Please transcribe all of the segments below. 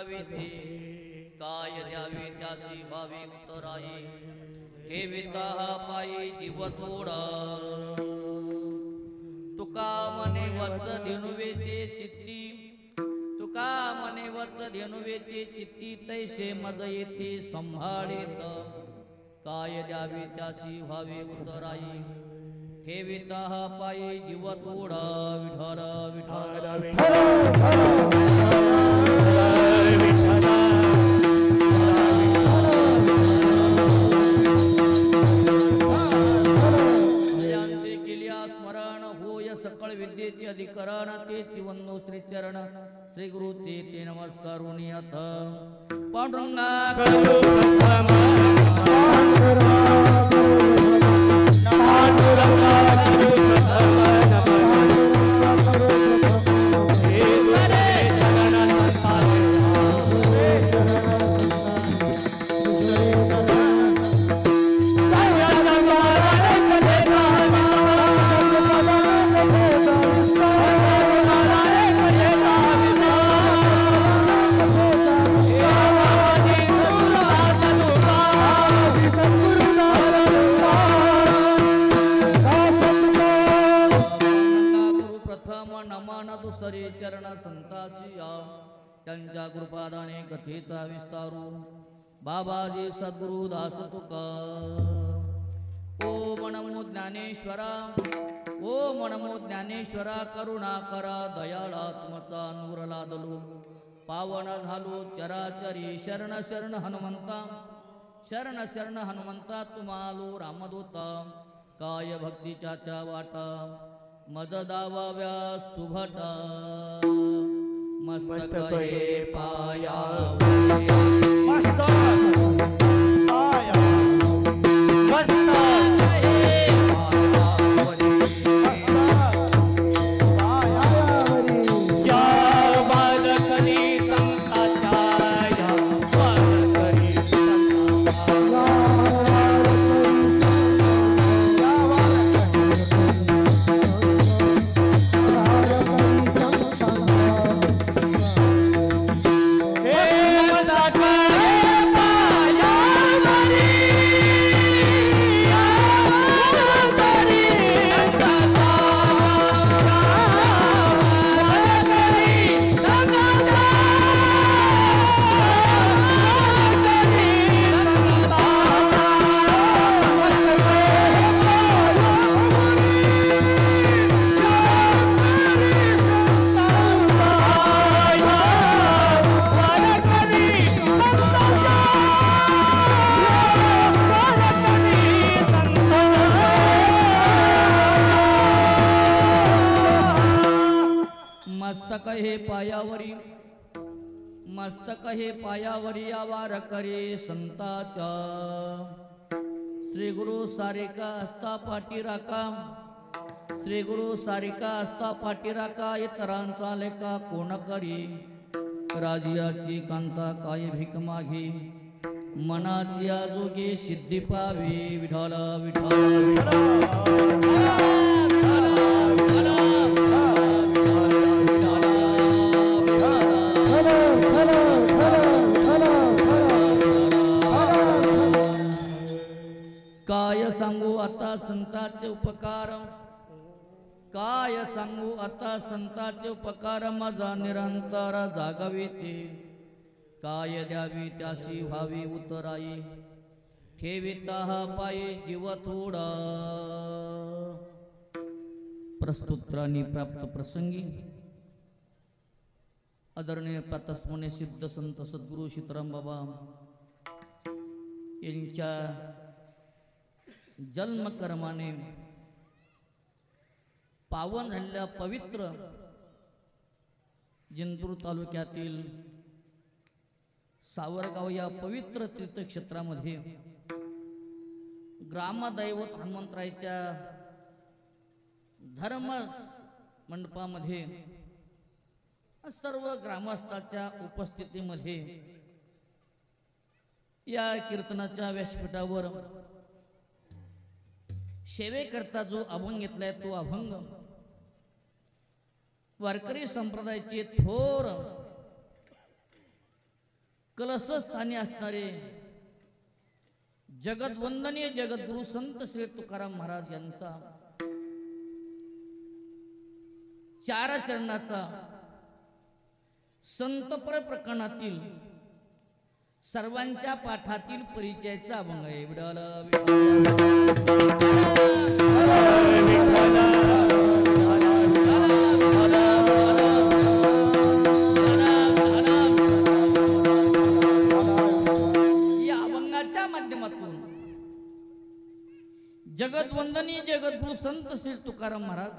मागावे ते काय द्यावे त्यासी भावे उतराई ठेविता पायी जीव थोडा तुका मने वच धेनुवेचे चित्ती तुका मने वच धेनुवेचे चित्ती तैसे मज येते संभाळेत काय द्यावे त्यासी व्हावे उतराई ठेविता पायी जीव थोडा विठ्ठल विठ्ठल केल्या स्मरण होय सकळ विद्येचे अधिकरण ते वंदो श्री चरण श्री गुरुचे ते नमस्कारुनी अथ पांडुरंगा दुसरे चरण संतासिया त्यांच्या कृपादाने कथेचा विस्तारू बाबाजी सद्गुरु दास तुका ओम नमो ज्ञानेश्वरा ओम नमो ज्ञानेश्वरा करुणा करा दयाळा तुमचा नूर लादलो पावन झालो चराचरी शरण शरण हनुमंता शरण शरण हनुमंता तुम्हालो रामदूता काय भक्तीच्या त्या वाटा मज दावाव्या सुभटा मस्तक हे पाया मस्तक हे पायावरी आवार करे संताचा श्री गुरु सारिका हस्ता पाठी राका श्री गुरु सारिका हस्ता पाठी राका इतरांचा लेखा कोण करी राजियाची कांता काय भीक मागे मनाची आजोगे सिद्धी पावी विठ्ठल विठ्ठल काय सांगू आता संताचे उपकार काय सांगू आता संताचे उपकार माझा निरंतर जागावी ते काय द्यावी त्याशी व्हावी उतराई ठेविता पायी जीव थोडा प्रस्तुत्रांनी प्राप्त प्रसंगी आदरणीय प्रातस्मरणी सिद्ध संत सद्गुरु सीताराम बाबा यांच्या जन्मकर्माने पावन झालेल्या पवित्र जिंतूर तालुक्यातील सावरगाव या पवित्र तीर्थक्षेत्रामध्ये ग्रामदैवत हनुमंतरायच्या धर्म मंडपामध्ये सर्व ग्रामस्थांच्या उपस्थितीमध्ये या कीर्तनाच्या व्यासपीठावर सेवेकरता जो अभंग घेतलाय तो अभंग वारकरी संप्रदायाचे थोर कलशस्थानी असणारे जगद्वंदनीय जगद्गुरु संत श्री तुकाराम महाराज यांचा चार चरणाचा संतपर प्रकरणातील सर्वांच्या पाठातील परिचयाचा अभंग आहे. या अभंगाच्या माध्यमातून जगद्वंदनीय जगद्गुरु संत श्री तुकाराम महाराज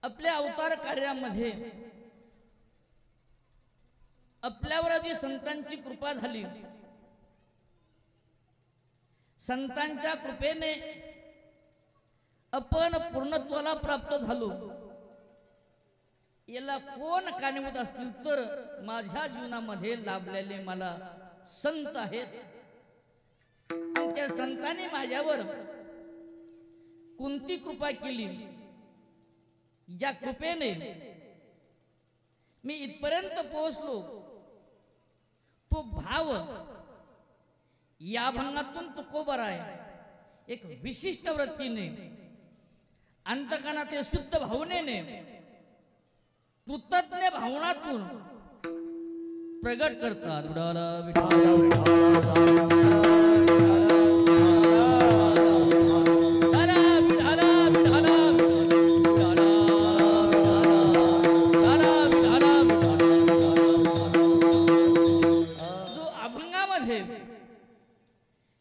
आपल्या अवतार कार्यामध्ये आपल्यावर जी संतांची कृपा झाली, संतांच्या कृपेने आपण पूर्णत्वाला प्राप्त झालो, याला कोण कारणीभूत असतील तर माझ्या जीवनामध्ये लाभलेले मला संत आहेत. आणि त्या संतांनी माझ्यावर कोणती कृपा केली, ज्या कृपेने मी इथपर्यंत पोहोचलो, तो भाव या अभंगातून तुकोबर आहे. एक विशिष्ट वृत्तीने, अंतकरणातील शुद्ध भावनेने, कृतज्ञ भावनातून प्रगट करतात.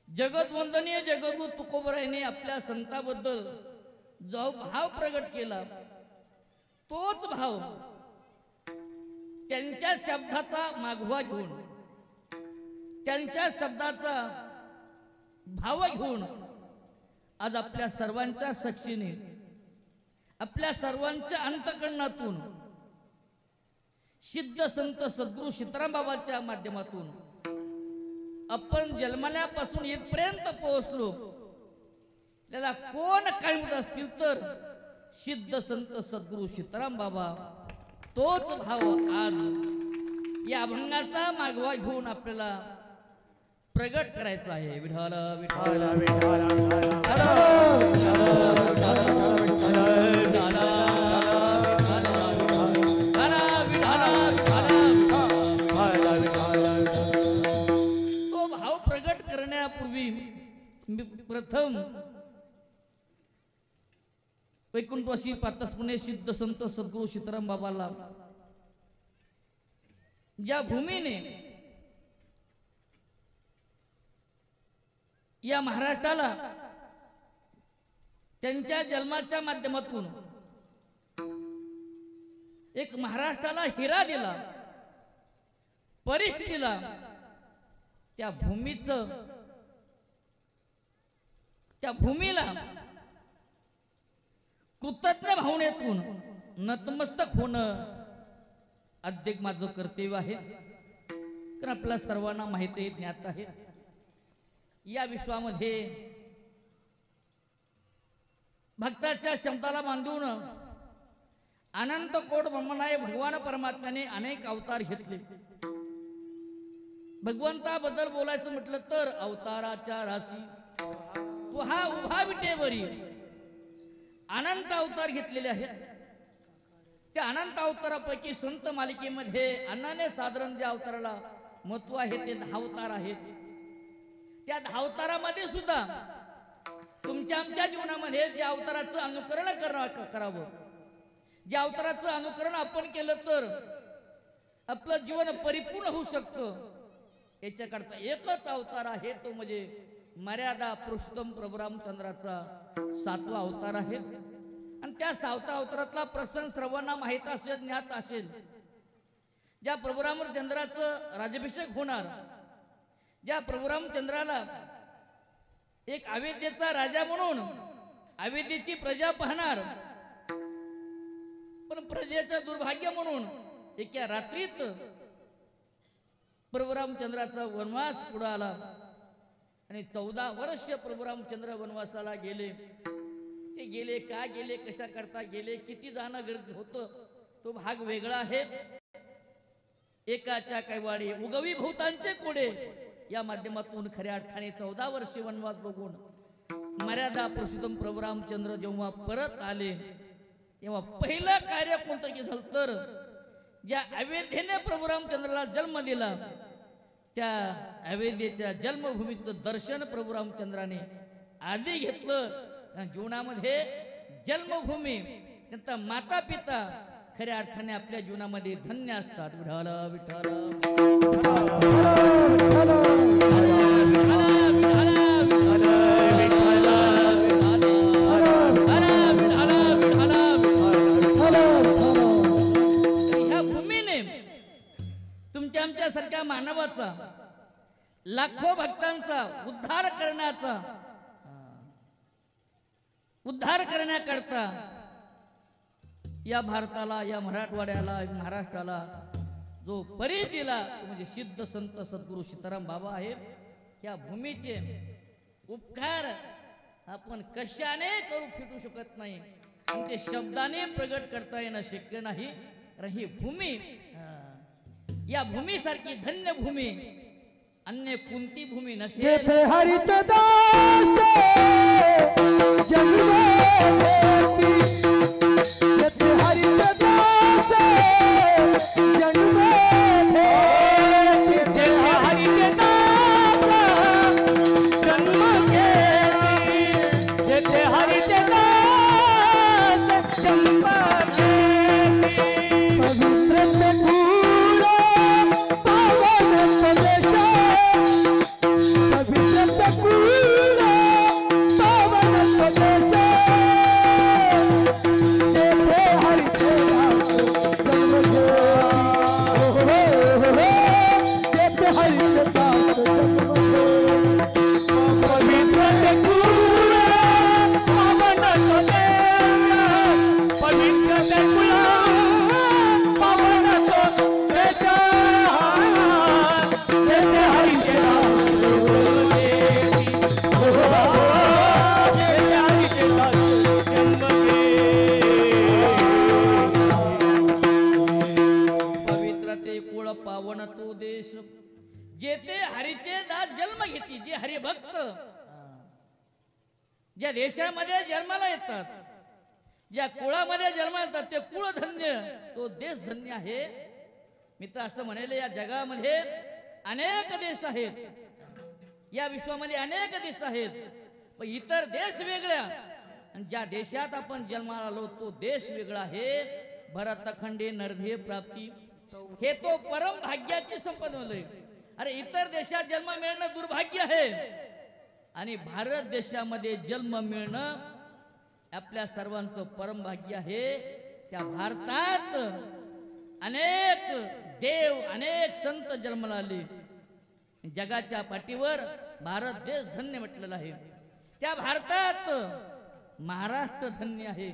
जगद्वंदनीय जगद्गुरु तुकोबरायांनी आपल्या संताबद्दल जो भाव प्रगट केला, तोच भाव त्यांच्या शब्दाचा मागोवा घेऊन, त्यांच्या शब्दाचा भाव घेऊन आज आपल्या सर्वांच्या साक्षीने, आपल्या सर्वांच्या अंतःकरणातून सिद्ध संत सद्गुरु सीताराम बाबांच्या माध्यमातून आपण जन्मल्यापासून इथपर्यंत पोहोचलो, त्याला कोण कारणीभूत असतील तर सिद्ध संत सद्गुरु सीताराम बाबा. तोच भाव आज या अभंगाचा मागोवा घेऊन आपल्याला प्रगट करायचा आहे. विठ्ठल विठ्ठल तो भाव प्रगट करण्यापूर्वी मी प्रथम वैकुंठवासी पातस्पुणे सिद्ध संत सद्गुरु सीताराम बाबाला, ज्या भूमीने या महाराष्ट्राला त्यांच्या जन्माच्या माध्यमातून एक महाराष्ट्राला हिरा दिला, परीस दिला, त्या भूमीला कृतज्ञ भावनेतून नतमस्तक होणं अध्यक्ष माझं कर्तव्य आहे. कारण आपल्या सर्वांना माहिती आहे, ज्ञात आहे, या विश्वामध्ये भक्ताच्या क्षमताला बांधून अनंत कोट ब्रह्मनाय भगवान परमात्म्याने अनेक अवतार घेतले. भगवंताबद्दल बोलायचं म्हटलं तर अवताराच्या राशी तो हा उभा विटेवरी अनंत अवतार घेतलेले आहेत. त्या अनंत अवतारापैकी संत मालिकेमध्ये अण्णाने साधारण ज्या अवताराला महत्व आहे ते 10 अवतार आहेत. त्या 10 अवतारामध्ये सुद्धा तुमच्या आमच्या जीवनामध्ये ज्या अवताराचं अनुकरण करावं, ज्या अवताराचं अनुकरण आपण केलं तर आपलं जीवन परिपूर्ण होऊ शकतं, याच्याकरता एकच अवतार आहे, तो म्हणजे मर्यादा पुरुषोत्तम प्रभू रामचंद्राचा 7वा अवतार आहे. आणि त्या 7व्या अवतारातला प्रसंग सर्वांना माहित असेल, ज्ञात असेल. ज्या प्रभू रामचंद्राचं राज्याभिषेक होणार, ज्या प्रभू रामचंद्राला एक अयोध्येचा राजा म्हणून अयोध्येची प्रजा पाहणार, पण प्रजेचं दुर्भाग्य म्हणून एका रात्रीत प्रभू रामचंद्राचा वनवास पुढे आला आणि 14 वर्ष प्रभू रामचंद्र वनवासाला गेले. ते गेले का गेले, कशा करता गेले, किती जाणं गरज होतं, तो भाग वेगळा आहे. एकाच्या कैवाडे उगवी भूतांचे कोडे या माध्यमातून खऱ्या अर्थाने 14 वर्षे वनवास बघून मर्यादा पुरुषोत्तम प्रभू रामचंद्र जेव्हा परत आले तेव्हा पहिलं कार्य कोणतं की झालं तर ज्या अयोध्येने प्रभू रामचंद्राला जन्म दिला त्या अयोध्येच्या जन्मभूमीचं दर्शन प्रभू रामचंद्राने आधी घेतलं. जीवनामध्ये जन्मभूमी नंतर माता पिता खऱ्या अर्थाने आपल्या जीवनामध्ये धन्य असतात. विठ्ठल विठ्ठल ह्या भूमीने तुमच्या आमच्या सारख्या मानवाचा लाखो भक्तांचा उद्धार करण्याकरता या भारताला या मराठवाड्याला महाराष्ट्राला जो परी दिला म्हणजे सिद्ध संत सद्गुरू सीताराम बाबा आहे. या भूमीचे उपकार आपण कशाने करू फिटू शकत नाही, ते शब्दाने प्रगट करता येणं शक्य नाही. ही भूमी या भूमीसारखी धन्य भूमी अन्य कोणती भूमी नसेल. जेथे हरीचे दास जन्म घेती, जेथे हरीचे दास जन्म घेती, जेथे हरीचे दास जन्म घेती, जेथे हरीचे दास जन्म घेती. पवित्र ते कूळ पावन प्रदेश, पवित्र कूळ पावन प्रदेश, जेथे हरीचे दास जन्म घेती, जेथे हरीचे दास जन्म घेती. पवित्र कूळ पावन प्रदेश, पवित्र कूळ पावन प्रदेश, जेथे हरीचे दास जन्म घेती, जेथे हरीचे दास जन्म पवित्र ते कुळ पावन तो देश जेथे हरीचे दास जन्म घेती. जे हरिभक्त ज्या देशामध्ये जन्माला येतात, ज्या कुळामध्ये जन्माला येतात ते कुळ धन्य, तो देश धन्य आहे. मित्र असं म्हणाले या जगामध्ये अनेक देश आहेत, या विश्वामध्ये अनेक देश आहेत, पण इतर देश वेगळ्या आणि ज्या देशात आपण जन्माला आलो तो देश वेगळा आहे. भरतखंडे नरधे प्राप्ती हे तो परम भाग्याची संपन्न. अरे इतर देशात जन्म मिळणं दुर्भाग्य आहे आणि भारत देशामध्ये जन्म मिळणं आपल्या सर्वांचं परम भाग्य आहे. त्या भारतात अनेक देव अनेक संत जन्माला आले. जगाच्या पाठीवर भारत देश धन्य म्हटलेला आहे. त्या भारतात महाराष्ट्र धन्य आहे,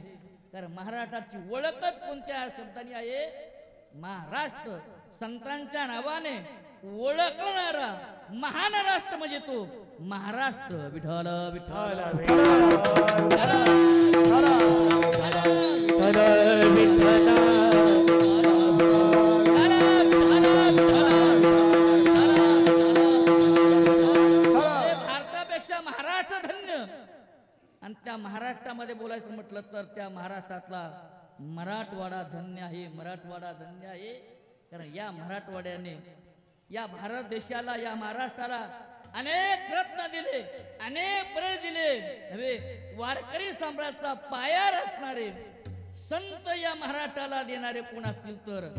कारण महाराष्ट्राची ओळखच कोणत्या शब्दाने आहे. महाराष्ट्र संतांच्या नावाने ओळखणारा महान राष्ट्र म्हणजे तो महाराष्ट्र. विठ्ठल विठ्ठल भारतापेक्षा महाराष्ट्र धन्य. आणि त्या महाराष्ट्रामध्ये बोलायचं म्हटलं तर त्या महाराष्ट्रातला मराठवाडा धन्य आहे. मराठवाडा धन्य आहे कारण या मराठवाड्याने या भारत देशाला या महाराष्ट्राला अनेक रत्न दिले, अनेक बरे दिले. नव्हे वारकरी सम्राटचा पायार असणारे संत या महाराष्ट्राला देणारे कोण असतील तर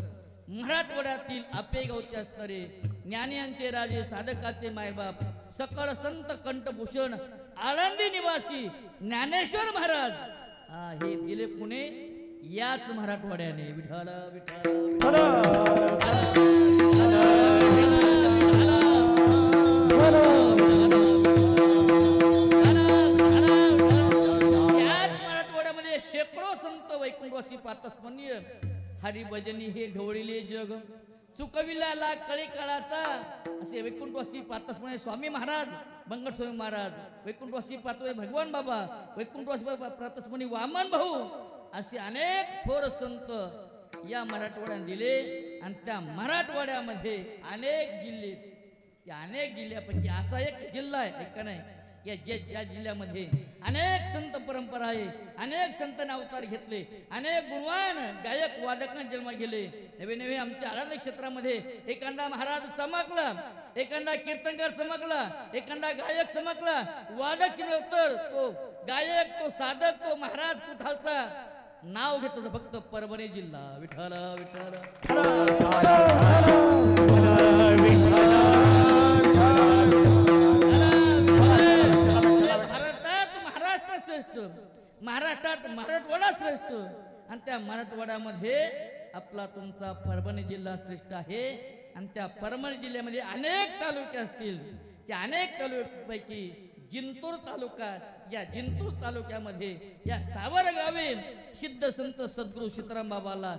मराठवाड्यातील आपेगावचे असणारे ज्ञानियांचे राजे साधकाचे मायबाप सकळ संत कंठभूषण आळंदी निवासी ज्ञानेश्वर महाराज हे दिले पुणे याच मराठवाड्याने. विठ्ठल विठ्ठल याच मराठवाड्यामध्ये शेकडो संत वैकुंठवासी पातस्मरणीय हरिभजनी हे ढोळिले जग चुकविला कळी काळाचा असे वैकुंठवासी पातस्मरणीय स्वामी महाराज बंगट स्वामी महाराज, वैकुंठवासी पातवे भगवान बाबा, वैकुंठवासी पातस्मरणीय वामन भाऊ असे अनेक थोर संत या मराठवाड्याने दिले आणि त्या मराठवाड्यामध्ये अनेक जिल्हे, या अनेक जिल्ह्यापैकी असा एक जिल्हा आहे का नाही, या ज्या जिल्ह्यामध्ये अनेक संत परंपरा आहे, अनेक संतांनी अवतार घेतले, अनेक गुणवान गायक वादकांना जन्म गेले. नवे नवे आमच्या आराध्य क्षेत्रामध्ये एखादा महाराज चमकला, एखादा कीर्तनकार चमकला, एखादा गायक चमकला, वादक तर तो गायक, तो साधक, तो महाराज कुठालचा नाव घेतो फक्त परभणी जिल्हा. विठ्ठल विठ्ठल भारतात महाराष्ट्र श्रेष्ठ, महाराष्ट्रात मराठवाडा श्रेष्ठ आणि त्या मराठवाड्यामध्ये आपला तुमचा परभणी जिल्हा श्रेष्ठ आहे. आणि त्या परभणी जिल्ह्यामध्ये अनेक तालुके असतील, त्या अनेक तालुक्यापैकी जिंतूर तालुका, या जिंतूर तालुक्यामध्ये या सावरगावे सिद्ध संत सद्गुरू सीताराम बाबाला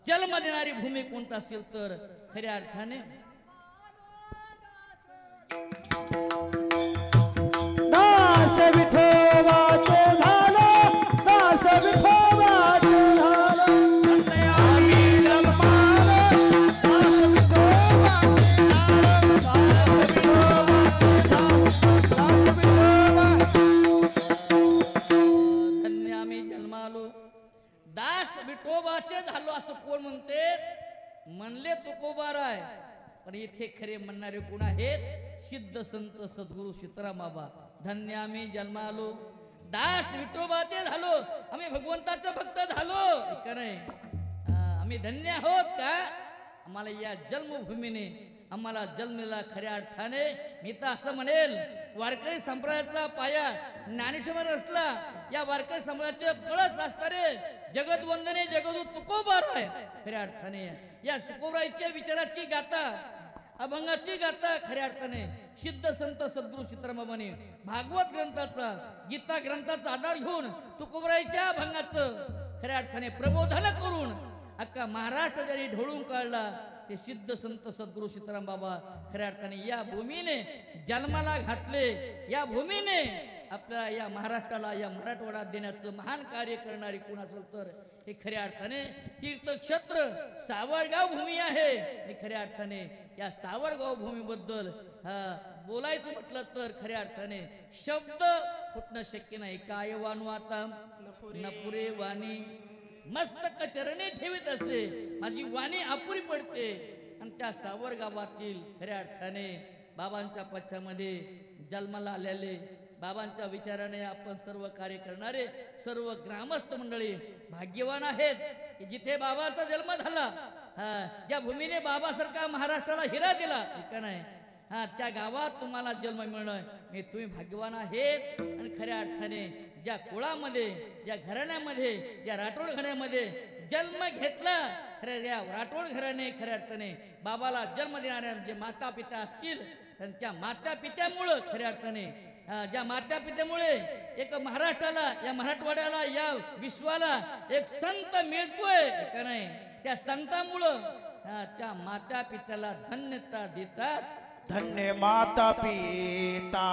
जन्म देणारी भूमी कोणता असेल तर खऱ्या अर्थाने दास विठोबाचे झालो, दास विठोबाचे झालो, आम्ही जन्मालो, दास विठोबाचे झालो, दास विठोबाचे झालो, दास विठोबाचे. धन्य आम्ही जन्मालो, दास विठोबाचे झालो असं कोण म्हणते? म्हणले तुकोबाराय, पण इथे खरे म्हणणारे कोण आहेत? सिद्ध संत सद्गुरू सीताराम बाबा. धन्य आम्ही जन्मालो, दास विठोबाचे झालो, आम्ही भगवंताचं भक्त झालो का नाही? आम्ही धन्य आहोत का? आम्हाला या जन्मभूमीने आम्हाला जन्मला खऱ्या अर्थाने. मी तर असं म्हणेल, वारकरी संप्रदायाचा पाया ज्ञानेश्वर असला, या वारकरी संप्रदायाचे कळस असणारे जगदवंदने जगदूत तुकोबार आहे खऱ्या अर्थाने. या तुकोबाराच्या विचाराची गाथा, अभंगाची गाथा खऱ्या अर्थाने सिद्ध संत सद्गुरू सीताराम बाबांनी भागवत ग्रंथाचा, गीता ग्रंथाचा आधार घेऊन तुकोबाराच्या अभंगाचं खऱ्या अर्थाने प्रबोधन करून अख्खा महाराष्ट्र जरी ढवळून काढला, ते सिद्ध संत सद्गुरू सीताराम बाबा खऱ्या अर्थाने या भूमीने जन्माला घातले. या भूमीने आपल्या या महाराष्ट्राला, या मराठवाडा देण्याचं महान कार्य करणारी कोण असेल तर हे खऱ्या अर्थाने तीर्थक्षेत्र सावरगाव भूमी आहे. हे खऱ्या अर्थाने या सावरगाव भूमीबद्दल बोलायचं म्हटलं तर खऱ्या अर्थाने शब्द फुटणं शक्य नाही. काय वाणू आता नपुरे वाणी, मस्तक चरणी ठेवीत असे, माझी वाणी अपुरी पडते. आणि त्या सावरगावातील खऱ्या अर्थाने बाबांच्या पश्चामध्ये जन्माला आलेले, बाबांच्या विचाराने आपण सर्व कार्य करणारे सर्व ग्रामस्थ मंडळी भाग्यवान आहेत की जिथे बाबांचा जन्म झाला, ज्या भूमीने बाबासारखा महाराष्ट्राला हिरा दिला का नाही, त्या गावात तुम्हाला जन्म मिळणं हे तुम्ही भाग्यवान आहेत. आणि खऱ्या अर्थाने ज्या कुळामध्ये, ज्या घराण्यामध्ये, ज्या राठोड घराण्यामध्ये जन्म घेतला, खऱ्या या राठोड घराने खऱ्या अर्थाने बाबाला जन्म देणाऱ्या जे माता पिता असतील, त्यांच्या माता पित्यामुळं खऱ्या अर्थाने, ज्या माता पित्यामुळे एक महाराष्ट्राला, या मराठवाड्याला, या विश्वाला एक संत मिळतोय का नाही, त्या संतांमुळं त्या माता पित्याला धन्यता देतात. धन्य माता पिता.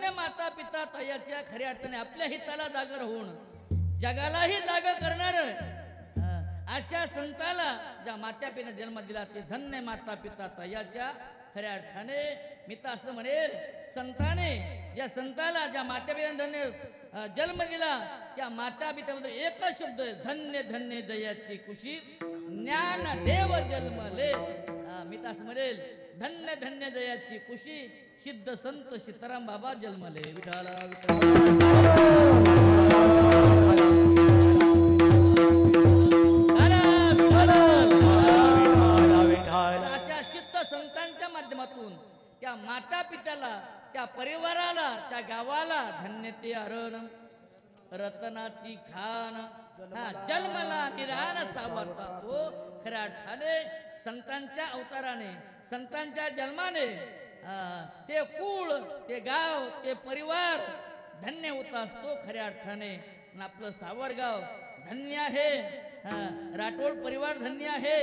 धन्य माता पिता तयाच्या खऱ्या अर्थाने आपल्या हिताला जागर होऊन जगालाही जागा करणार अशा संताला ज्या मात्या पित्याने जन्म दिला ते धन्य माता पिता तयाच्या खऱ्या अर्थाने मी तर असं म्हणेल संताने ज्या संताला ज्या मात्या पित्याने धन्य जन्म दिला त्या माता पित्याबद्दल एकच शब्द धन्य धन्य जयाची खुशी ज्ञान देव जन्मले मी तर असं म्हणेल धन्य धन्य जयाची खुशी सिद्ध संत सीताराम बाबा जन्मले विठाला अशा सिद्ध संतांच्या माध्यमातून त्या माता पित्याला त्या परिवाराला त्या गावाला धन्यते अरण रतनाची खान जन्मला निरान सावता तो खऱ्या अर्थाने संतांच्या अवताराने संतांच्या जन्माने ते कुळ ते गाव ते परिवार धन्य होत असतो खऱ्या अर्थाने आपलं सावरगाव धन्य आहे राठोड परिवार धन्य आहे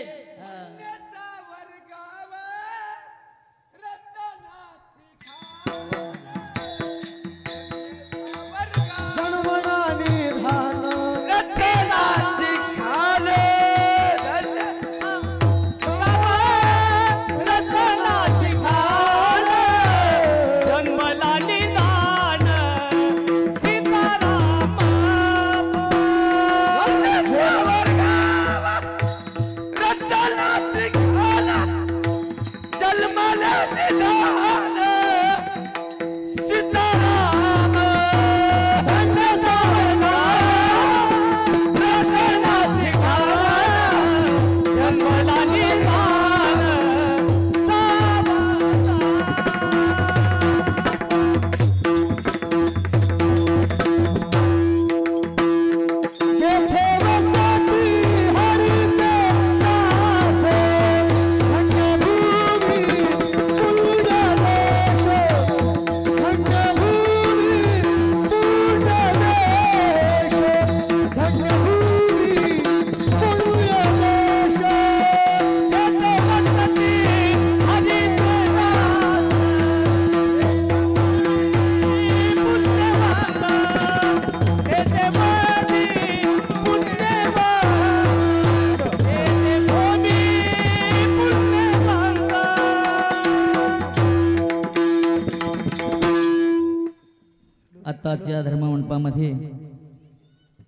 आताच्या धर्ममंडपामध्ये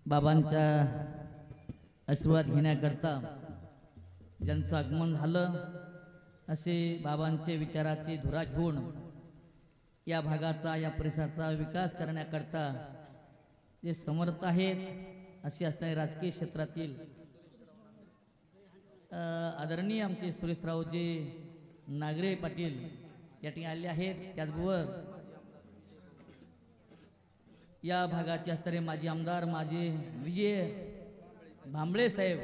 बाबांचा आशीर्वाद घेण्याकरता ज्यांचं आगमन झालं असे बाबांचे विचाराची धुरा घेऊन या भागाचा या परिसराचा विकास करण्याकरता जे समर्थ आहेत असे असणारे राजकीय क्षेत्रातील आदरणीय आमचे सुरेशरावजी नागरे पाटील या ठिकाणी आले आहेत. त्याचबरोबर या भागाचे असणारे माजी आमदार माजी विजय भांबळे साहेब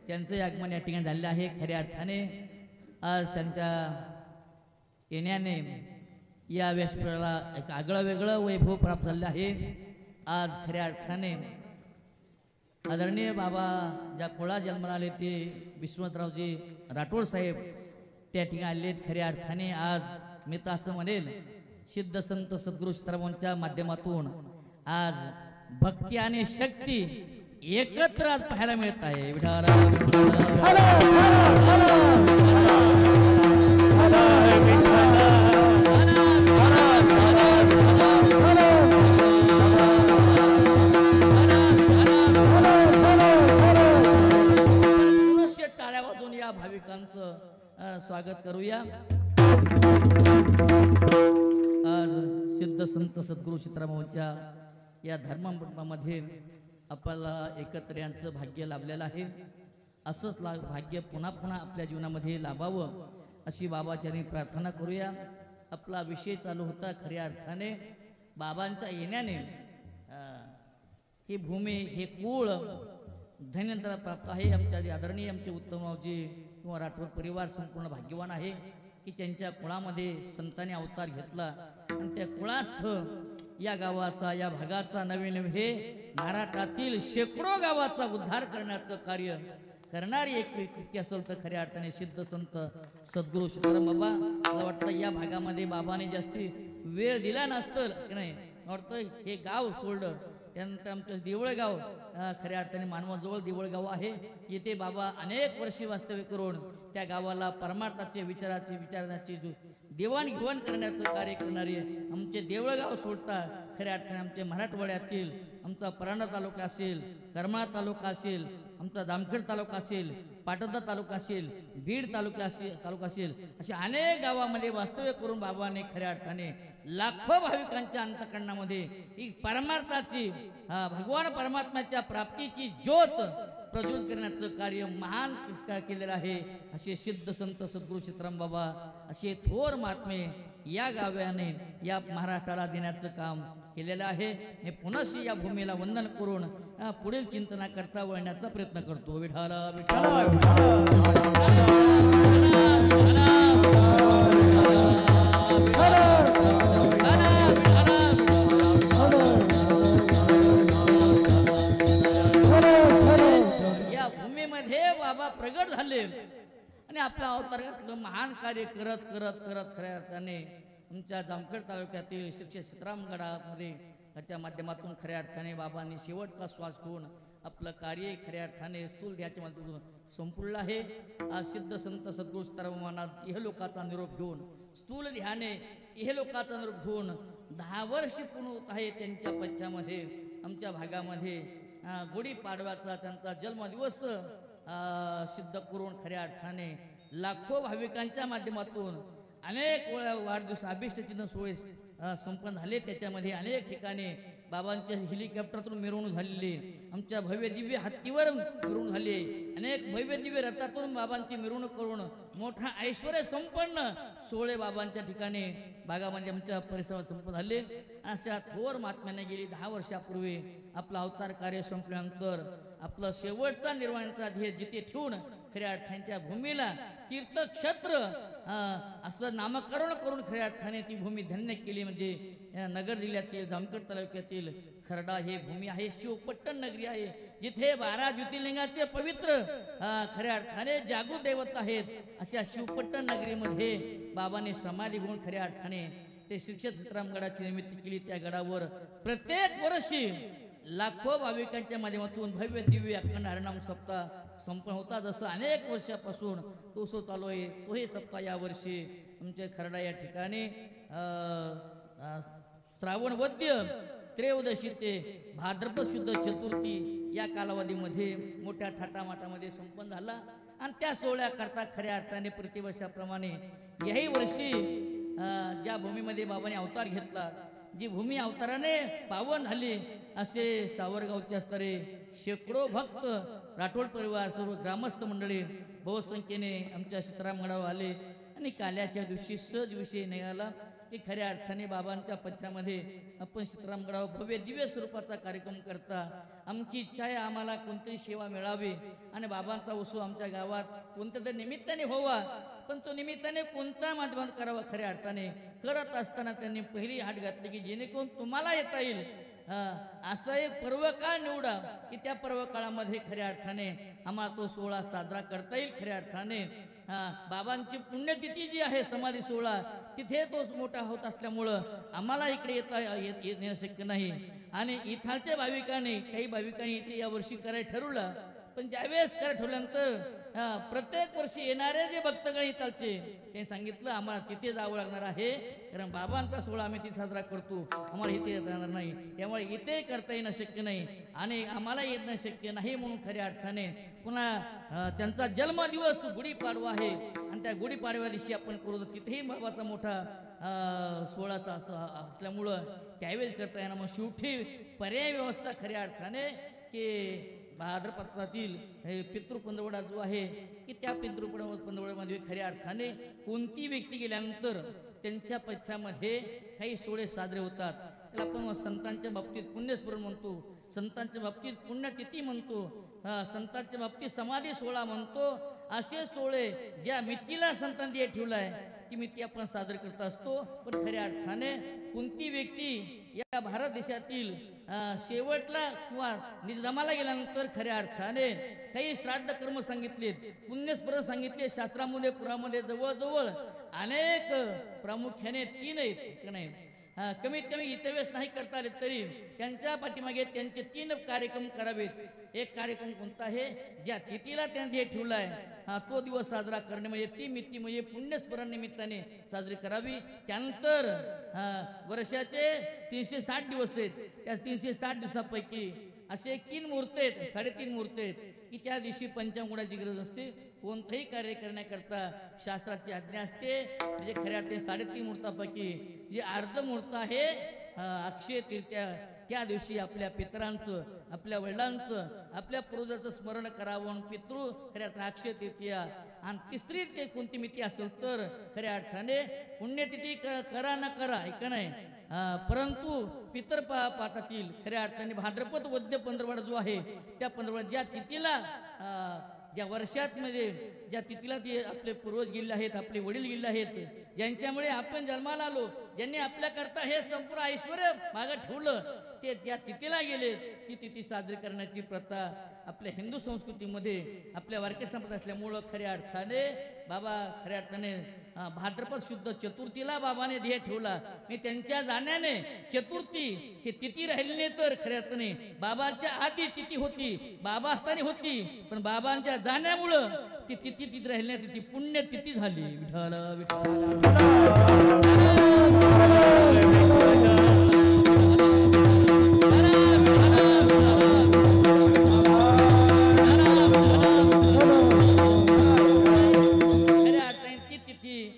त्यांचे आगमन या ठिकाणी झाले आहे. खऱ्या अर्थाने आज त्यांच्या येण्याने या व्यासपीठाला एक आगळं वेगळं वैभव प्राप्त झालं आहे. आज खऱ्या अर्थाने आदरणीय बाबा ज्या कोळा जन्माला आले ते विश्वनाथरावजी राठोड साहेब त्या ठिकाणी आले. खऱ्या अर्थाने आज मी तर असं म्हणेल सिद्ध संत सद्गुरू सीतारामांच्या माध्यमातून आज भक्ती आणि शक्ती एकत्र आज पाहायला मिळत आहे. टाळ्या वाजून या भाविकांचं स्वागत करूया. आज सिद्ध संत सद्गुरू सीतारामांच्या या धर्ममंडपामध्ये आपल्याला एकत्र यांचं भाग्य लाभलेलं आहे. असंच भाग्य पुन्हा पुन्हा आपल्या जीवनामध्ये लाभावं अशी बाबाच्यांनी प्रार्थना करूया. आपला विषय चालू होता खऱ्या अर्थाने बाबांच्या येण्याने ही भूमी हे कुळ धन्यंतरा प्राप्त आहे. आमच्या आदरणीय आमचे उत्तमरावजी किंवा राठोड परिवार संपूर्ण भाग्यवान आहे की त्यांच्या कुळामध्ये संतांनी अवतार घेतला आणि त्या कुळासह या गावाचा या भागाचा नवीन हे महाराष्ट्रातील शेकडो गावाचा उद्धार करण्याचं कार्य करणारी एक व्यक्ती असेल तर खऱ्या अर्थाने सिद्ध संत सद्गुरू सीताराम बाबा. मला वाटतं या भागामध्ये बाबाने जास्ती वेळ दिला नसतं की नाही वाटतं हे गाव सोडलं. त्यानंतर आमचं देवळगाव खऱ्या अर्थाने मानवाजवळ देवळगाव आहे. येथे बाबा अनेक वर्षे वास्तव्य करून त्या गावाला परमार्थाचे विचारण्याची देवाणघेवाण करण्याचं कार्य करणारे आमचे देवळगाव सोडता खऱ्या अर्थाने आमचे मराठवाड्यातील आमचा परांडा तालुका असेल, करमाळा तालुका असेल, आमचा जामखेड तालुका असेल, पाटोदा तालुका असेल, बीड तालुका असेल असे अनेक गावामध्ये वास्तव्य करून बाबाने खऱ्या अर्थाने लाखो भाविकांच्या अंतःकरणामध्ये ही परमार्थाची भगवान परमात्म्याच्या प्राप्तीची ज्योत प्रज्वलित करण्याचं कार्य महान केलेलं आहे. असे सिद्ध संत सद्गुरू सीताराम बाबा असे थोर महात्मे या गावाने या महाराष्ट्राला देण्याचं काम केलेलं आहे. मी पुन्हा या भूमीला वंदन करून पुढील चिंतना करता वळण्याचा प्रयत्न करतो. विठाला विठाला बाबा प्रगट झाले आणि आपल्या अवतारातलं महान कार्य करत करत करत खऱ्या अर्थाने आमच्या जामखेड तालुक्यातील श्री सीतारामगडामध्ये त्याच्या माध्यमातून खऱ्या अर्थाने बाबांनी शेवटचा श्वास घेऊन आपलं कार्य खऱ्या अर्थाने स्थूल ध्याच्या माध्यमातून संपूर्ण आहे. आज सिद्ध संत सद्गुरू सीताराम महाराज इहलोकाचा निरोप घेऊन स्थूल ध्याने इहलोकाचा निरोप घेऊन 10 वर्ष पूर्ण होत आहे. त्यांच्या पश्चामध्ये आमच्या भागामध्ये गुढीपाडव्याचा त्यांचा जन्मदिवस सिद्ध करून खऱ्या अर्थाने लाखो भाविकांच्या माध्यमातून अनेक वाढदिवस अभिष्टचिन्ह सोहळे संपन्न झाले. त्याच्यामध्ये अनेक ठिकाणी बाबांच्या हेलिकॉप्टरतून मिरवणूक झालेली, आमच्या भव्य दिव्य हत्तीवर मिरवणूक झाली, अनेक भव्य दिव्य रथातून बाबांची मिरवणूक करून मोठा ऐश्वर्य संपन्न सोहळे बाबांच्या ठिकाणी भागामध्ये आमच्या परिसरात संपन्न झाले. अशा थोर महात्म्याने गेली 10 वर्षापूर्वी आपला अवतार कार्य संपल्यानंतर आपलं शेवटचा निर्वाणाचा ध्येय जिथे ठेवून खऱ्या अर्थाने भूमीला तीर्थक्षेत्र असं नामकरण करून खऱ्या अर्थाने ती भूमी धन्य केली. म्हणजे नगर जिल्ह्यातील जामखेड तालुक्यातील खरडा हे भूमी आहे, शिवपट्टण नगरी आहे, जिथे 12 ज्योतिर्लिंगाचे पवित्र खऱ्या अर्थाने जागृत दैवत आहेत. अशा शिवपट्टण नगरीमध्ये बाबाने समाधी घेऊन खऱ्या अर्थाने ते श्री सीताराम गडाची निर्मिती केली. त्या गडावर प्रत्येक वर्षी लाखो भाविकांच्या माध्यमातून भव्य दिव्य अखंड हरिनाम सप्ताह संपन्न होता. जसं अनेक वर्षापासून तो चालू आहे, तोही सप्ताह या वर्षी आमच्या खरडा या ठिकाणी श्रावण वद्य त्रयोदशी ते भाद्रपद शुद्ध चतुर्थी या कालावधीमध्ये मोठ्या थाटामाटामध्ये संपन्न झाला. आणि त्या सोहळ्याकरता खऱ्या अर्थाने प्रतिवर्षाप्रमाणे याही वर्षी ज्या भूमीमध्ये बाबाने अवतार घेतला, जी भूमी अवताराने पावन झाली, असे सावरगावच्या स्तरे शेकडो भक्त, राठोड परिवार, सर्व ग्रामस्थ मंडळी बहुसंख्येने आमच्या सीतारामगडावर आले. आणि काल्याच्या दिवशी सहज विषय निघाला की खऱ्या अर्थाने बाबांच्या पथ्यामध्ये आपण सीतारामगडावर भव्य दिव्य स्वरूपाचा कार्यक्रम करता. आमची इच्छा आहे आम्हाला कोणतरी सेवा मिळावी आणि बाबांचा उत्सव आमच्या गावात कोणत्या तरी निमित्ताने व्हावा. पण तो निमित्ताने कोणता माध्यमात करावा खऱ्या अर्थाने करत असताना त्यांनी पहिली हात घातली की जेणेकरून तुम्हाला येता येईल असा एक पर्वकाळ निवडा की त्या पर्वकाळामध्ये खऱ्या अर्थाने आम्हाला तो सोहळा साजरा करता येईल. खऱ्या अर्थाने बाबांची पुण्यतिथी जी आहे समाधी सोहळा तिथे तो मोठा होत असल्यामुळं आम्हाला इकडे येणं शक्य नाही. आणि इथालच्या भाविकांनी काही भाविकांनी इथे यावर्षी करायला ठरवलं. पण ज्यावेळेस करायला ठरवल्यानंतर प्रत्येक वर्षी येणारे जे भक्तगण इथालचे ते सांगितलं आम्हाला तिथे जावं लागणार आहे, कारण बाबांचा सोहळा आम्ही तिथे साजरा करतो, आम्हाला इथे येणार नाही, त्यामुळे इथे करता येणं शक्य नाही आणि आम्हाला येणं शक्य नाही. म्हणून खऱ्या अर्थाने पुन्हा त्यांचा जन्मदिवस गुढीपाडवा आहे आणि त्या गुढीपाडव्या दिवशी आपण करू, तिथेही बाबाचा मोठा सोहळाचा असल्यामुळं त्यावेळेस करता येणार. मग शेवटी पर्याय व्यवस्था खऱ्या अर्थाने की भाद्रपत्रातील हे पितृपंधरवडा जो आहे की त्या पितृपंधरवड्यामध्ये खऱ्या अर्थाने कोणती व्यक्ती गेल्यानंतर त्यांच्या पश्चामध्ये काही सोहळे साजरे होतात. त्याला आपण संतांच्या बाबतीत पुण्यस्मरण म्हणतो, संतांच्या बाबतीत पुण्यतिथी म्हणतो, संतांच्या बाबतीत समाधी सोहळा म्हणतो. असे सोहळे ज्या मितीला संतांनी ठेवलाय ती मिती आपण साजरी करत असतो. पण खऱ्या अर्थाने कोणती व्यक्ती या भारत देशातील शेवटला किंवा निजमाला गेल्यानंतर खऱ्या अर्थाने काही श्राद्ध कर्म सांगितलेत, पुण्यस्मरण सांगितले शास्त्रामध्ये पुरामध्ये जवळजवळ अनेक प्रामुख्याने 3 आहेत की नाही. कमीत कमी इतर वेळेस नाही करता आले तरी त्यांच्या पाठीमागे त्यांचे 3 कार्यक्रम करावेत. एक कार्यक्रम कोणता आहे, ज्या तिथीला त्यांनी ठेवलाय तो दिवस साजरा करणे म्हणजे ती मिती म्हणजे पुण्यस्मरण निमित्ताने साजरी करावी. त्यानंतर वर्षाचे 360 दिवस आहेत. त्या 360 दिवसापैकी असे 3 मुहूर्त आहेत, 3.5 मुहूर्त आहेत की त्या दिवशी पंचांगुणाची गरज असते. कोणतंही कार्य करण्याकरता शास्त्राची आज्ञा असते. म्हणजे खऱ्या अर्थाने 3.5 मुहूर्तापैकी जे अर्ध मुहूर्त आहे अक्षय तृतीया, त्या दिवशी आपल्या पितरांचं, आपल्या वडिलांचं, आपल्या पूर्वजाचं स्मरण करावं. पितृ खऱ्या अर्थाने अक्षय तृतीया. आणि तिसरी ते कोणती मिती असेल तर खऱ्या अर्थाने पुण्यतिथी करा न करा ऐका नाही, परंतु पितर पाठातील खऱ्या अर्थाने भाद्रपद वद्य पंधरवडा जो आहे त्या पंधरवडा ज्या तिथीला ज्या वर्षात मध्ये ज्या तिथीला ते आपले पूर्वज गेले आहेत, आपले वडील गेले आहेत, ज्यांच्यामुळे आपण जन्माला आलो, ज्यांनी आपल्याकरता हे संपूर्ण ऐश्वर मागं ठेवलं, ते त्या तिथीला गेले. ती तिथी साजरी करण्याची प्रथा आपल्या हिंदू संस्कृतीमध्ये आपल्या वारकरी संप्रदाय असल्यामुळं खऱ्या अर्थाने बाबा खऱ्या अर्थाने भाद्रपद शुद्ध चतुर्थीला बाबाने ध्येय ठेवला. मी त्यांच्या जाण्याने चतुर्थी ही तिथी राहिली तर खऱ्या अर्थाने बाबांच्या आधी तिथी होती, बाबा असताना होती, पण बाबांच्या जाण्यामुळं ती तिथी राहिली नाही, ती पुण्य तिथी झाली. विठ्ठल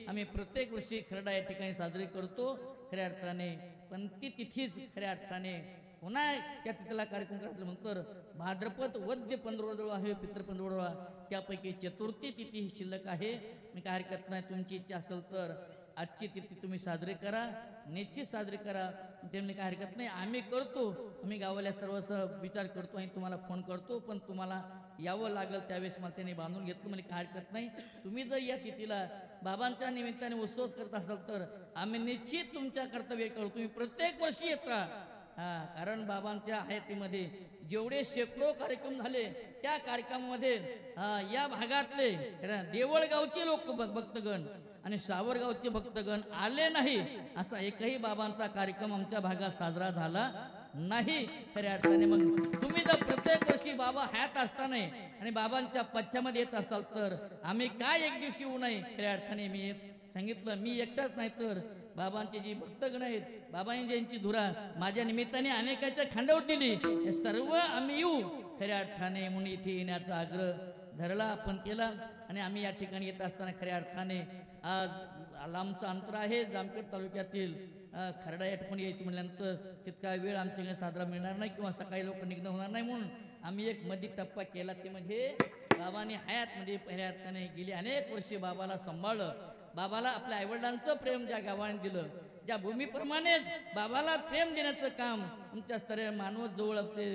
आम्ही प्रत्येक वर्षी खरडा या ठिकाणी साजरी करतो खऱ्या अर्थाने. पण ती तिथीच खऱ्या अर्थाने पुन्हा त्या तिथीला कार्यक्रम करायच्यानंतर भाद्रपद वद्य पंधरवडा आहे, पितृ पंधरवडा, त्यापैकी चतुर्थी तिथी ही शिल्लक आहे. मी काय हरकत नाही, तुमची इच्छा असेल तर आजची तिथी तुम्ही साजरी करा, निश्चित साजरी करा. त्यांनी काय हरकत नाही, आम्ही करतो. आम्ही गावाला सर्वसह विचार करतो आणि तुम्हाला फोन करतो, पण तुम्हाला यावं लागेल. त्यावेळेस मला त्यांनी बांधून घेतलं, म्हणजे काय हरकत नाही. तुम्ही जर या तिथीला बाबांच्या निमित्ताने उत्सव करत असाल तर आम्ही निश्चित तुमच्या कर्तव्य करू. तुम्ही प्रत्येक वर्षी येता, कारण बाबांच्या हयातीमध्ये जेवढे शेकडो कार्यक्रम झाले त्या कार्यक्रमामध्ये या भागातले देवळगावचे लोक भक्तगण आणि सावरगावचे भक्तगण आले नाही असा एकही बाबांचा कार्यक्रम आमच्या भागात साजरा झाला नाही. खऱ्या अर्थाने मग तुम्ही जर प्रत्येक वर्षी बाबा हयात असताना आणि बाबांच्या पथ्यामध्ये येत असाल तर आम्ही काय एक दिवशी येऊ नये. खऱ्या अर्थाने मी सांगितलं, मी एकटाच नाही तर बाबांचे जी भक्तगण आहेत, बाबांनी ज्यांची धुरा माझ्या निमित्ताने अनेकाच्या खांद्यावर दिली, हे सर्व आम्ही येऊ खऱ्या अर्थाने म्हणून इथे येण्याचा आग्रह धरला, आपण केला. आणि आम्ही या ठिकाणी येत असताना खऱ्या अर्थाने आज लांबचं अंतर आहे, जामखेड तालुक्यातील खरडा या ठिकाणी यायची म्हटल्यानंतर तितका वेळ आमच्याकडे साजरा मिळणार नाही किंवा सकाळी लोक निघणं होणार नाही, म्हणून आम्ही एक मध्ये टप्पा केला. ते म्हणजे बाबाने हयातमध्ये पहिल्या अर्थाने गेली अनेक वर्षे बाबाला सांभाळलं. बाबाला आपल्या आईवडिलांचं प्रेम ज्या गावाने दिलं, ज्या भूमीप्रमाणेच बाबाला प्रेम देण्याचं काम आमच्या स्तरे मानवत जवळ ते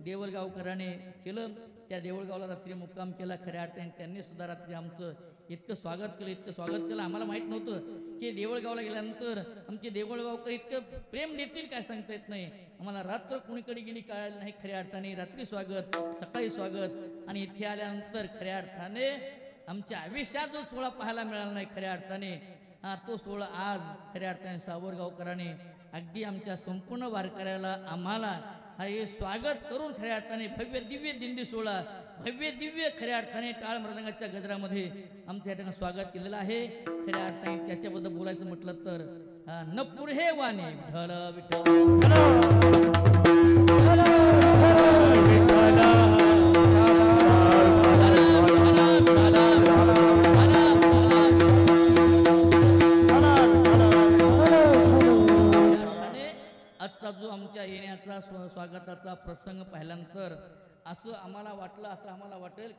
देवळगावकरांनी केलं. त्या देवळगावला रात्री मुक्काम केला. खऱ्या अर्थाने त्यांनी सुद्धा रात्री आमचं इतकं स्वागत केलं, इतकं स्वागत केलं. आम्हाला माहीत नव्हतं की देवळगावला गेल्यानंतर आमचे देवळगावकर इतकं प्रेम देतील काय सांगता येत नाही. आम्हाला रात्र कुणीकडे गेली कळाली नाही. खऱ्या अर्थाने रात्री स्वागत, सकाळी स्वागत, आणि इथे आल्यानंतर खऱ्या अर्थाने आमच्या आयुष्यात जो सोहळा पाहायला मिळाला नाही खऱ्या अर्थाने, तो सोहळा आज खऱ्या अर्थाने सावरगावकरांनी अगदी आमच्या संपूर्ण वारकऱ्याला आम्हाला हे स्वागत करून खऱ्या अर्थाने भव्य दिव्य दिंडी सोहळा, भव्य दिव्य खऱ्या अर्थाने टाळ मृदंगाच्या गजरामध्ये आमच्या ठिकाणी स्वागत केलेलं आहे. खऱ्या अर्थाने त्याच्याबद्दल बोलायचं म्हटलं तर नपूर हे वाणे विठ्ठल विठ्ठल आजचा जो आमच्या येण्याचा स्वागताचा प्रसंग पाहिल्यानंतर असं आम्हाला वाटलं, असं आम्हाला वाटेल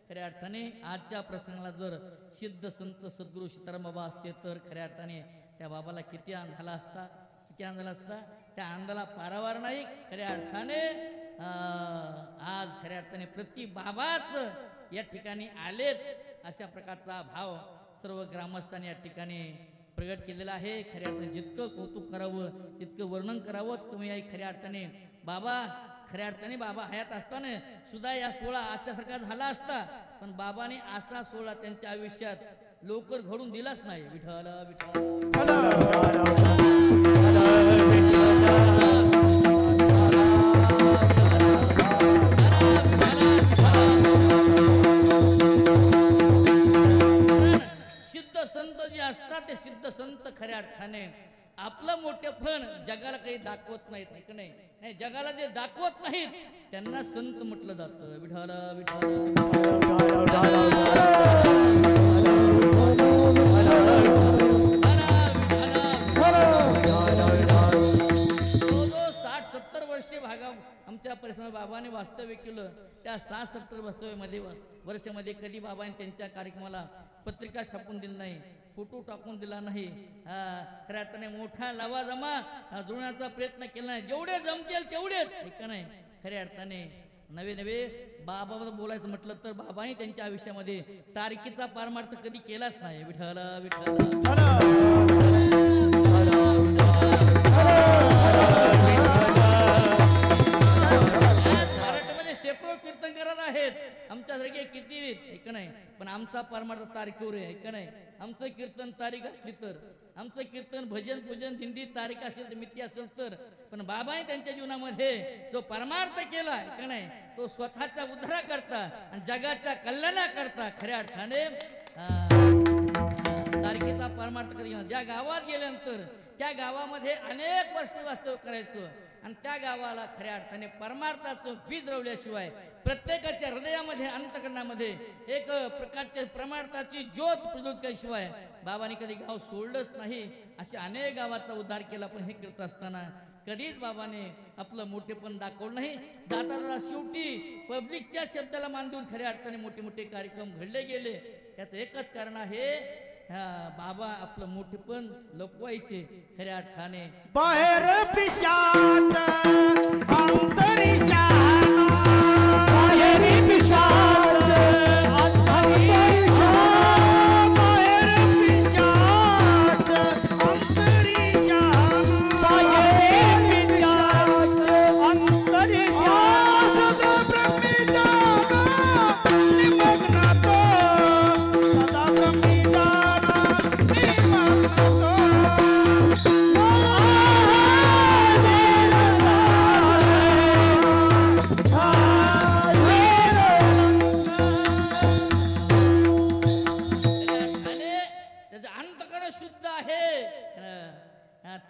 खऱ्या अर्थाने आजच्या प्रसंगाला जर सिद्ध संत सद्गुरू सीताराम बाबा असते तर खऱ्या अर्थाने त्या बाबाला किती आनंद झाला असता, किती आनंद झाला असता. त्या आनंदाला पारावार नाही. खऱ्या अर्थाने आज खऱ्या अर्थाने प्रति बाबाच या ठिकाणी आलेत अशा प्रकारचा भाव सर्व ग्रामस्थांनी या ठिकाणी प्रगट केलेला आहे. खऱ्या अर्थाने जितकं कौतुक करावं तितकं वर्णन करावं कमी आहे. खऱ्या अर्थाने बाबा खऱ्या अर्थाने बाबा हयात असताना सुद्धा या सोहळा आजच्यासारखा झाला असता, पण बाबाने असा सोहळा त्यांच्या आयुष्यात लवकर घडून दिलाच नाही. विठ्ठल विठ्ठल सिद्ध संत जे असतात ते सिद्ध संत खऱ्या अर्थाने आपलं मोठेपण जगाला काही दाखवत नाहीत नाही का नाही नाही जगाला जे दाखवत नाहीत त्यांना संत म्हटलं जातं विठ्ठल जो 60-70 वर्षे भागा आमच्या परिसरात बाबाने वास्तव्य केलं त्या 60-70 वास्तव्यामध्ये वर्षामध्ये कधी बाबाने त्यांच्या कार्यक्रमाला पत्रिका छापून दिली नाही फोटो टाकून दिला नाही खऱ्या अर्थाने मोठा लवाजमा जुळण्याचा प्रयत्न केला नाही जेवढे जमतील तेवढेच का नाही खऱ्या अर्थाने नवे नवे बाबाबद्दल बोलायचं म्हटलं तर बाबाने त्यांच्या आयुष्यामध्ये तारखेचा पारमार्थ कधी केलाच नाही विठ्ठल मराठीमध्ये शेकडो कीर्तन करत आहेत आमच्यासारखे किती ऐक नाही पण आमचा परमार्थ तारखेवर आहे ऐक नाही आमचं कीर्तन तारीख असली तर आमचं कीर्तन भजन पूजन दिंडी तारीख असेल तर मिती असेल तर पण बाबाने त्यांच्या जीवनामध्ये जो परमार्थ केला ऐक नाही तो स्वतःचा उद्धार करता आणि जगाच्या कल्याणा करता खऱ्या अर्थाने तारखेचा परमार्थ कधी ज्या गावात गेल्यानंतर त्या गावामध्ये अनेक वर्ष वास्तव्य करायचं आणि त्या गावाला खऱ्या अर्थाने परमार्थाचं बीज रवल्याशिवाय प्रत्येकाच्या हृदयामध्ये अंतकरणामध्ये एक प्रकारच्या परमार्थाची ज्योत प्रज्वलित केल्याशिवाय बाबांनी कधी गाव सोडलंच नाही असे अनेक गावाचा उद्धार केला पण हे करत असताना कधीच बाबाने आपलं मोठेपण दाखवलं नाही जाता जाता शेवटी पब्लिकच्या शब्दाला मान देऊन खऱ्या अर्थाने मोठे मोठे कार्यक्रम घडले गेले त्याचं एकच कारण आहे बाबा आपलं मोठेपण लपवायचे खऱ्या अर्थाने बाहेर पिशाच अंतरी शान बाहेर पिशाच अंतरी शान बाहेर पिशाच अंतरी शान बाहेर पिशाच अंतरी शान सदा ब्रह्मीचा निमग्न तो सदा ब्रह्मीचा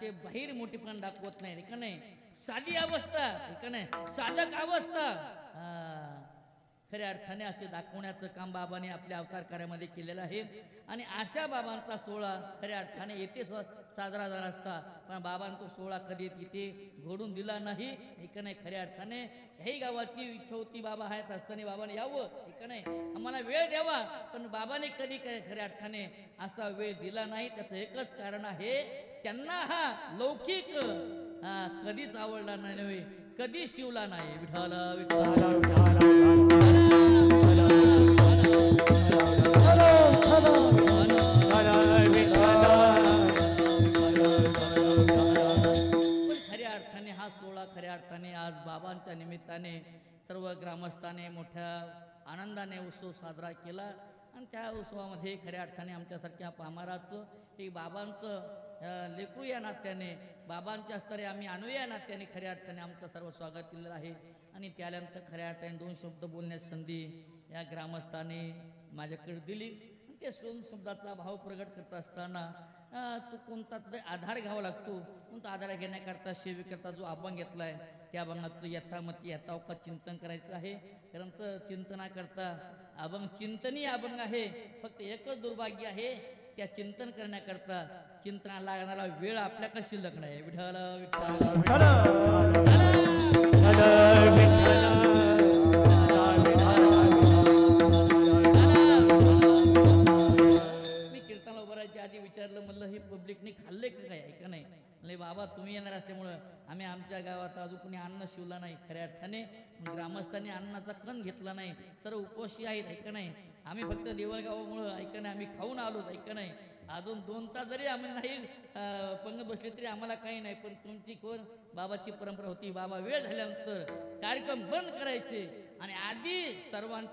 ते बाहेर मोठेपण दाखवत नाही का नाही साधी अवस्था का नाही साधक अवस्था खऱ्या अर्थाने असे दाखवण्याचं काम बाबाने आपल्या अवतार कार्यामध्ये केलेलं आहे आणि अशा बाबांचा सोहळा खऱ्या अर्थाने येथे साजरा झाला असता पण बाबांचा सोहळा कधी तिथे घडून दिला नाही एक नाही खऱ्या अर्थाने ह्याही गावाची इच्छा होती बाबा आहेत असताना बाबाने यावं एक नाही आम्हाला वेळ द्यावा पण बाबाने कधी काय खऱ्या अर्थाने असा वेळ दिला नाही त्याचं एकच कारण आहे त्यांना हा लौकिक कधीच आवडला नाही कधी शिवला नाही विठ्ठल खऱ्या अर्थाने हा सोहळा खऱ्या अर्थाने आज बाबांच्या निमित्ताने सर्व ग्रामस्थाने मोठ्या आनंदाने उत्सव साजरा केला आणि त्या उत्सवामध्ये खऱ्या अर्थाने आमच्यासारख्या पामाराचं हे बाबांचं लेकरू या नात्याने बाबांच्या स्तरे आम्ही आणू या नात्याने खऱ्या अर्थाने आमचं सर्व स्वागत केलेलं आहे आणि त्यानंतर खऱ्या अर्थाने 2 शब्द बोलण्याची संधी या ग्रामस्थाने माझ्याकडे दिली ते सोन शब्दाचा भाव प्रगट करत असताना तो कोणता तरी आधार घ्यावा लागतो कोणता आधार घेण्याकरता सेवेकरता जो अभंग घेतलाय त्या अभंगाचं यथामती यथावकात चिंतन करायचं आहे कारण तर चिंतनाकरता अभंग चिंतनीय अभंग आहे फक्त एकच दुर्भाग्य आहे त्या चिंतन करण्याकरता चिंतनाला लागणारा वेळ आपल्याकडे शिल्लक नाही विठ्ठल मी कीर्तनाला उभं राहायच्या आधी विचारलं म्हणलं हे पब्लिकने खाल्ले का काय ऐका नाही म्हणले बाबा तुम्ही येणार असल्यामुळं आम्ही आमच्या गावात अजून कोणी अन्न शिवला नाही खऱ्या अर्थाने ग्रामस्थांनी अन्नाचा कण घेतला नाही सर्व उपवासी आहेत ऐका नाही आम्ही फक्त देवळगावामुळं ऐका नाही आम्ही खाऊन आलो ऐका नाही अजून 2 तास जरी आम्ही नाही पंगत बसले तरी आम्हाला काही नाही पण तुमची कोण बाबाची परंपरा होती बाबा वेळ झाल्यानंतर कार्यक्रम बंद करायचे आणि आधी सर्वांचा